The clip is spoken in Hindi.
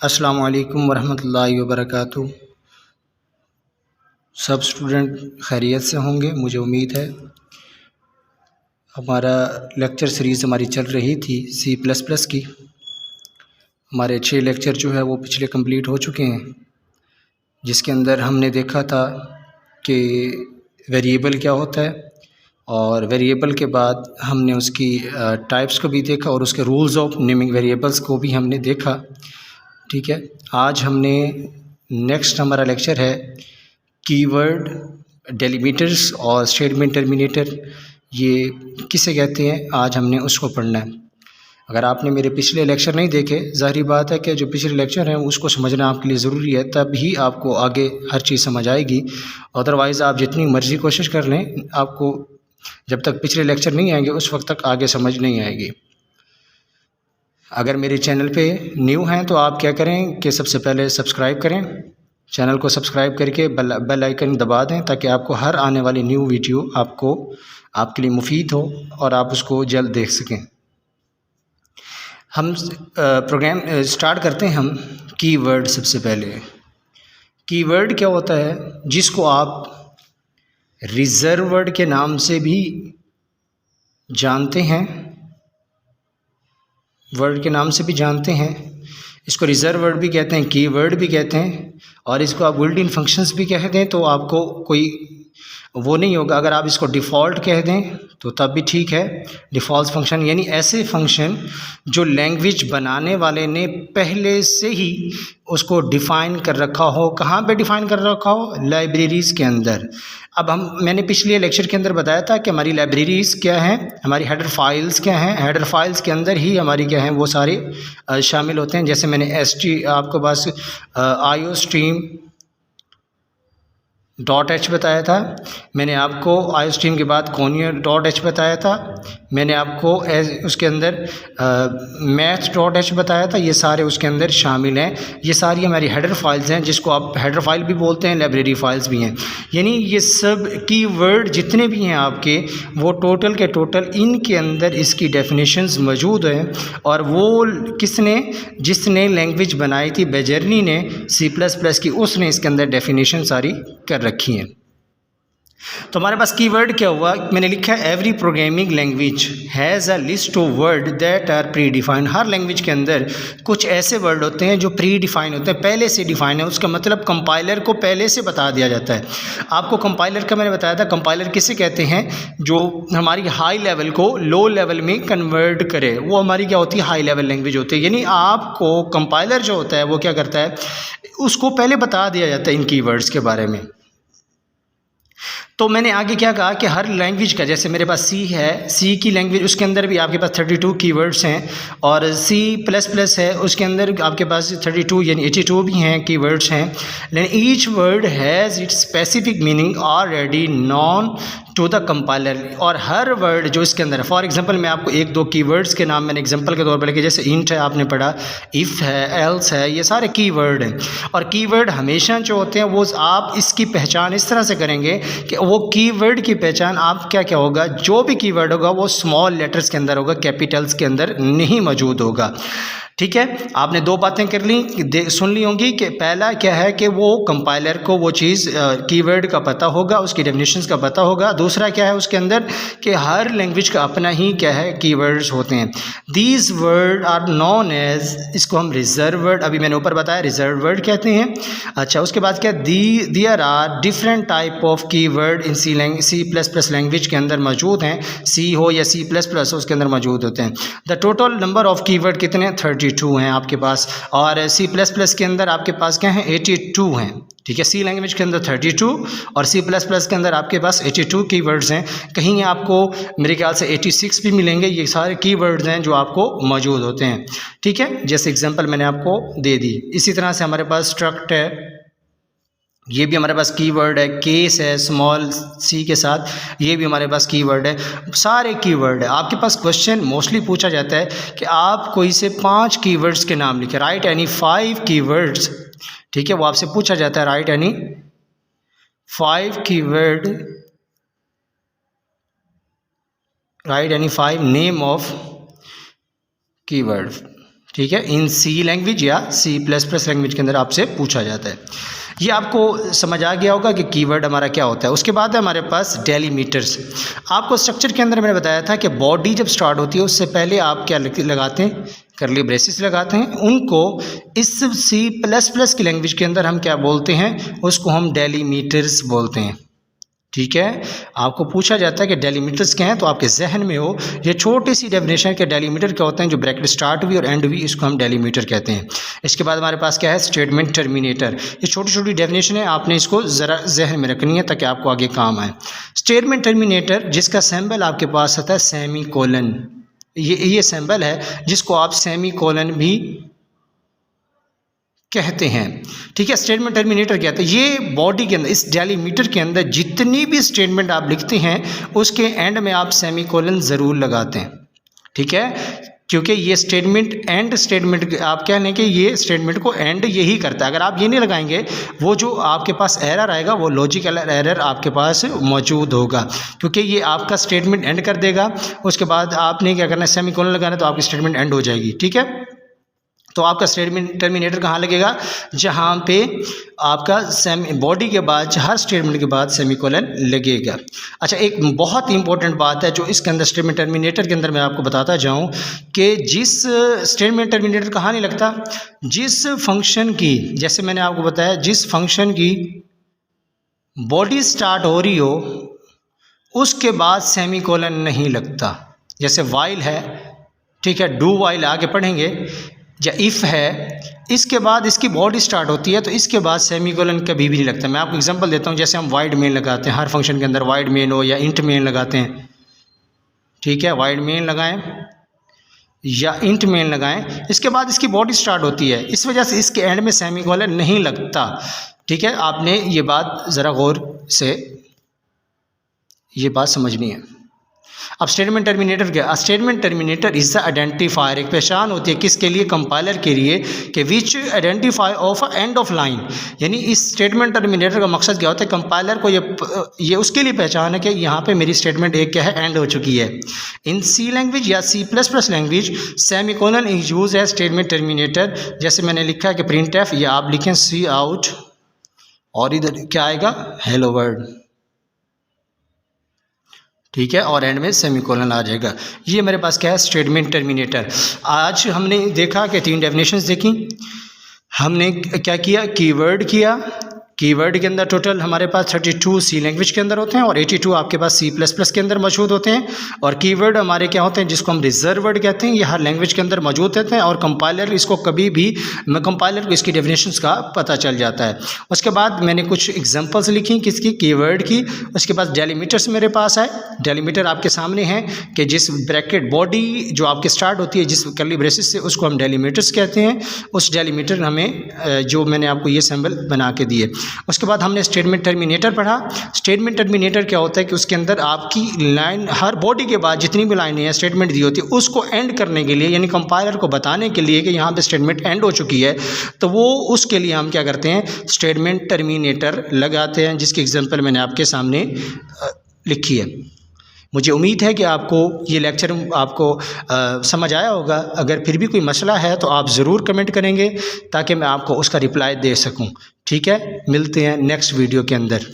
अस्सलामु अलैकुम वरहमतुल्लाहि वबरकातुहू। सब स्टूडेंट खैरियत से होंगे, मुझे उम्मीद है। हमारा लेक्चर सीरीज़ हमारी चल रही थी सी प्लस प्लस की। हमारे 6 लेक्चर जो है वो पिछले कंप्लीट हो चुके हैं, जिसके अंदर हमने देखा था कि वेरिएबल क्या होता है, और वेरिएबल के बाद हमने उसकी टाइप्स को भी देखा और उसके रूल्स ऑफ नेमिंग वेरिएबल्स को भी हमने देखा। ठीक है, आज हमने नेक्स्ट हमारा लेक्चर है कीवर्ड, डेलिमिटर्स और स्टेटमेंट टर्मिनेटर, ये किसे कहते हैं, आज हमने उसको पढ़ना है। अगर आपने मेरे पिछले लेक्चर नहीं देखे, ज़ाहिर बात है कि जो पिछले लेक्चर हैं उसको समझना आपके लिए ज़रूरी है, तब ही आपको आगे हर चीज़ समझ आएगी। अदरवाइज़ आप जितनी मर्ज़ी कोशिश कर लें, आपको जब तक पिछले लेक्चर नहीं आएंगे उस वक्त तक आगे समझ नहीं आएगी। अगर मेरे चैनल पे न्यू हैं तो आप क्या करें कि सबसे पहले सब्सक्राइब करें, चैनल को सब्सक्राइब करके बेल आइकन दबा दें, ताकि आपको हर आने वाली न्यू वीडियो आपके लिए मुफीद हो और आप उसको जल्द देख सकें। हम प्रोग्राम स्टार्ट करते हैं। हम कीवर्ड, सबसे पहले कीवर्ड क्या होता है, जिसको आप रिज़र्व वर्ड के नाम से भी जानते हैं, वर्ड के नाम से भी जानते हैं। इसको रिज़र्व वर्ड भी कहते हैं, कीवर्ड भी कहते हैं, और इसको आप बुल्ट इन फंक्शंस भी कह दें तो आपको कोई वो नहीं होगा। अगर आप इसको डिफ़ॉल्ट कह दें तो तब भी ठीक है। डिफ़ॉल्ट फंक्शन यानी ऐसे फंक्शन जो लैंग्वेज बनाने वाले ने पहले से ही उसको डिफ़ाइन कर रखा हो। कहाँ पे डिफ़ाइन कर रखा हो? लाइब्रेरीज़ के अंदर। अब मैंने पिछले लेक्चर के अंदर बताया था कि हमारी लाइब्रेरीज़ क्या हैं, हमारी हेडर फाइल्स क्या हैं। हेडर फाइल्स के अंदर ही हमारी क्या हैं, वो सारे शामिल होते हैं। जैसे मैंने आपको बस iostream .h बताया था, मैंने आपको iostream के बाद conio.h बताया था, मैंने आपको उसके अंदर math.h बताया था। ये सारे उसके अंदर शामिल हैं। ये सारी हमारी हेडर फाइल्स हैं, जिसको आप हेडर फाइल भी बोलते हैं, लाइब्रेरी फाइल्स भी हैं। यानी ये सब कीवर्ड जितने भी हैं आपके, वो टोटल के टोटल इनके अंदर इसकी डेफिनेशंस मौजूद हैं। और वो जिसने लैंग्वेज बनाई थी, बेजर्नी ने C++ की, उसने इसके अंदर डेफिनेशन सारी कर रखी हैं। तो हमारे पास कीवर्ड क्या हुआ, मैंने लिखा है every programming language has a list of word that are predefined. हर लैंग्वेज के अंदर कुछ ऐसे वर्ड होते हैं जो प्री डिफाइन होते हैं, पहले से डिफाइन है। उसका मतलब कंपाइलर को पहले से बता दिया जाता है। आपको कंपाइलर का मैंने बताया था, कंपाइलर किसे कहते हैं, जो हमारी हाई लेवल को लो लेवल में कन्वर्ट करे, वो हमारी क्या होती है, हाई लेवल लैंग्वेज होती है। यानी आपको कंपाइलर जो होता है वो क्या करता है, उसको पहले बता दिया जाता है इन कीवर्ड्स के बारे में। तो मैंने आगे क्या कहा कि हर लैंग्वेज का, जैसे मेरे पास सी है, सी की लैंग्वेज, उसके अंदर भी आपके पास 32 कीवर्ड्स हैं, और C++ है, उसके अंदर आपके पास 32 यानी 82 भी हैं, कीवर्ड्स हैं। लेकिन each word has its specific meaning already known to the compiler. और हर वर्ड जो इसके अंदर है, फॉर एग्जांपल मैं आपको एक दो कीवर्ड्स के नाम मैंने एग्जांपल के तौर पर लेके, जैसे इंट है, आपने पढ़ा, इफ़ है, एल्स है, ये सारे कीवर्ड हैं। और कीवर्ड हमेशा जो होते हैं वो आप इसकी पहचान इस तरह से करेंगे कि वो कीवर्ड की पहचान आप क्या होगा, जो भी कीवर्ड होगा वो स्मॉल लेटर्स के अंदर होगा, कैपिटल्स के अंदर नहीं मौजूद होगा। ठीक है, आपने दो बातें कर ली, सुन ली होंगी कि पहला क्या है कि वो कंपाइलर को वो चीज़ कीवर्ड का पता होगा, उसकी डेफिनेशंस का पता होगा। दूसरा क्या है उसके अंदर कि हर लैंग्वेज का अपना ही क्या है, कीवर्ड्स होते हैं। These word are known as, इसको हम रिजर्व वर्ड, अभी मैंने ऊपर बताया रिजर्व वर्ड कहते हैं। अच्छा, उसके बाद क्या, there are different type of keyword in C++ language के अंदर मौजूद हैं। सी हो या C++ उसके अंदर मौजूद होते हैं। The total number of keyword कितने, 32 हैं आपके पास, और C++ के अंदर आपके पास क्या है, 82 हैं। ठीक है, सी लैंग्वेज के अंदर 32 और C++ के अंदर आपके पास 82 कीवर्ड्स हैं। कहीं आपको मेरे ख्याल से 86 भी मिलेंगे। ये सारे कीवर्ड्स हैं जो आपको मौजूद होते हैं। ठीक है, जैसे एग्जांपल मैंने आपको दे दी। इसी तरह से हमारे पास स्ट्रक्ट है, ये भी हमारे पास कीवर्ड है। केस है स्मॉल सी के साथ, ये भी हमारे पास कीवर्ड है। सारे कीवर्ड है। आपके पास क्वेश्चन मोस्टली पूछा जाता है कि आप कोई से 5 कीवर्ड्स के नाम लिखें, राइट एनी 5 कीवर्ड्स। ठीक है, वो आपसे पूछा जाता है, right any 5 keyword, right any 5 name of keyword. ठीक है, इन सी लैंग्वेज या C++ लैंग्वेज के अंदर आपसे पूछा जाता है। ये आपको समझ आ गया होगा कि कीवर्ड हमारा क्या होता है। उसके बाद है हमारे पास डेलीमीटर्स। आपको स्ट्रक्चर के अंदर मैंने बताया था कि बॉडी जब स्टार्ट होती है उससे पहले आप क्या लगाते हैं, करली ब्रेसेस लगाते हैं। उनको इस C++ की लैंग्वेज के अंदर हम क्या बोलते हैं, उसको हम डेलीमीटर्स बोलते हैं। ठीक है, आपको पूछा जाता है कि डेलीमीटर्स क्या हैं, तो आपके जहन में हो ये छोटी सी डेफिनेशन के डेलीमीटर क्या होते हैं, जो ब्रैकेट स्टार्ट हुई और एंड हुई, इसको हम डेलीमीटर कहते हैं। इसके बाद हमारे पास क्या है, स्टेटमेंट टर्मिनेटर। ये छोटी छोटी डेफिनेशन है, आपने इसको ज़रा जहन में रखनी है ताकि आपको आगे काम आए। स्टेटमेंट टर्मिनेटर जिसका सिंबल आपके पास आता है सेमी कोलन, ये सिंबल है जिसको आप सेमी कोलन भी कहते हैं। ठीक है, स्टेटमेंट टर्मिनेटर कहते हैं। ये बॉडी के अंदर, इस डेलीमीटर के अंदर जितनी भी स्टेटमेंट आप लिखते हैं उसके एंड में आप सेमीकोलन ज़रूर लगाते हैं। ठीक है, क्योंकि ये स्टेटमेंट एंड स्टेटमेंट आप कह लें कि ये स्टेटमेंट को एंड यही करता है। अगर आप ये नहीं लगाएंगे, वो जो आपके पास एरर आएगा वो लॉजिकल एरर आपके पास मौजूद होगा, क्योंकि ये आपका स्टेटमेंट एंड कर देगा। उसके बाद आपने क्या करना है, सेमीकोलन लगाना है, तो आपकी स्टेटमेंट एंड हो जाएगी। ठीक है, तो आपका स्टेटमेंट टर्मिनेटर कहाँ लगेगा, जहाँ पे आपका बॉडी के बाद हर स्टेटमेंट के बाद सेमीकोलन लगेगा। अच्छा, एक बहुत इंपॉर्टेंट बात है जो इसके अंदर स्टेटमेंट टर्मिनेटर के अंदर मैं आपको बताता जाऊँ कि जिस स्टेटमेंट टर्मिनेटर कहाँ नहीं लगता, जिस फंक्शन की, जैसे मैंने आपको बताया, जिस फंक्शन की बॉडी स्टार्ट हो रही हो उसके बाद सेमीकोलन नहीं लगता। जैसे वाइल है, ठीक है, डू वाइल आगे पढ़ेंगे, या इफ़ है, इसके बाद इसकी बॉडी स्टार्ट होती है तो इसके बाद सेमीकोलन कभी भी नहीं लगता। मैं आपको एग्जांपल देता हूँ, जैसे हम वाइड मेन लगाते हैं, हर फंक्शन के अंदर वाइड मेन हो या इंट मेन लगाते हैं। ठीक है, वाइड मेन लगाएं या इंट मेन लगाएं, इसके बाद इसकी बॉडी स्टार्ट होती है, इस वजह से इसके एंड में सेमीकोलन नहीं लगता। ठीक है, आपने ये बात ज़रा गौर से ये बात समझनी है। अब स्टेटमेंट टर्मिनेटर क्या, statement terminator is the identifier, एक पहचान होती है किसके लिए, कंपाइलर के लिए, कि which identify of end of line. यानी इस स्टेटमेंट टर्मिनेटर का मकसद क्या होता है, कंपाइलर को ये उसके लिए पहचान है कि यहाँ पे मेरी स्टेटमेंट एक क्या है, एंड हो चुकी है। इन सी लैंग्वेज या C++ language semicolon is use है स्टेटमेंट टर्मिनेटर। जैसे मैंने लिखा है कि प्रिंट एफ, या आप लिखें सी आउट, और इधर क्या आएगा, हेलो वर्ल्ड। ठीक है, और एंड में सेमीकोलन आ जाएगा। ये मेरे पास क्या है, स्टेटमेंट टर्मिनेटर। आज हमने देखा कि 3 डेफिनेशंस देखी। हमने क्या किया, कीवर्ड किया। कीवर्ड के अंदर टोटल हमारे पास 32 सी लैंग्वेज के अंदर होते हैं और 82 आपके पास C++ के अंदर मौजूद होते हैं। और कीवर्ड हमारे क्या होते हैं, जिसको हम रिजर्व वर्ड कहते हैं, ये हर लैंग्वेज के अंदर मौजूद रहते हैं। और कंपाइलर इसको कभी भी, कंपाइलर को इसकी डेफिनेशंस का पता चल जाता है। उसके बाद मैंने कुछ एग्जांपल्स लिखी किसकी, कीवर्ड की। उसके बाद डेलीमीटर्स मेरे पास है। डेलीमीटर आपके सामने हैं कि जिस ब्रैकेट बॉडी जो आपके स्टार्ट होती है जिस कर्ली ब्रेसेस से, उसको हम डेलीमीटर्स कहते हैं। उस डेलीमीटर हमें जो मैंने आपको ये सिंबल बना के दिए। उसके बाद हमने स्टेटमेंट टर्मिनेटर पढ़ा। स्टेटमेंट टर्मिनेटर क्या होता है कि उसके अंदर आपकी लाइन, हर बॉडी के बाद जितनी भी लाइनें हैं स्टेटमेंट दी होती है, उसको एंड करने के लिए, यानी कंपाइलर को बताने के लिए कि यहाँ पे स्टेटमेंट एंड हो चुकी है, तो वो उसके लिए हम क्या करते हैं, स्टेटमेंट टर्मिनेटर लगाते हैं, जिसकी एग्जांपल मैंने आपके सामने लिखी है। मुझे उम्मीद है कि आपको ये लेक्चर आपको समझ आया होगा। अगर फिर भी कोई मसला है तो आप ज़रूर कमेंट करेंगे ताकि मैं आपको उसका रिप्लाई दे सकूं। ठीक है, मिलते हैं नेक्स्ट वीडियो के अंदर।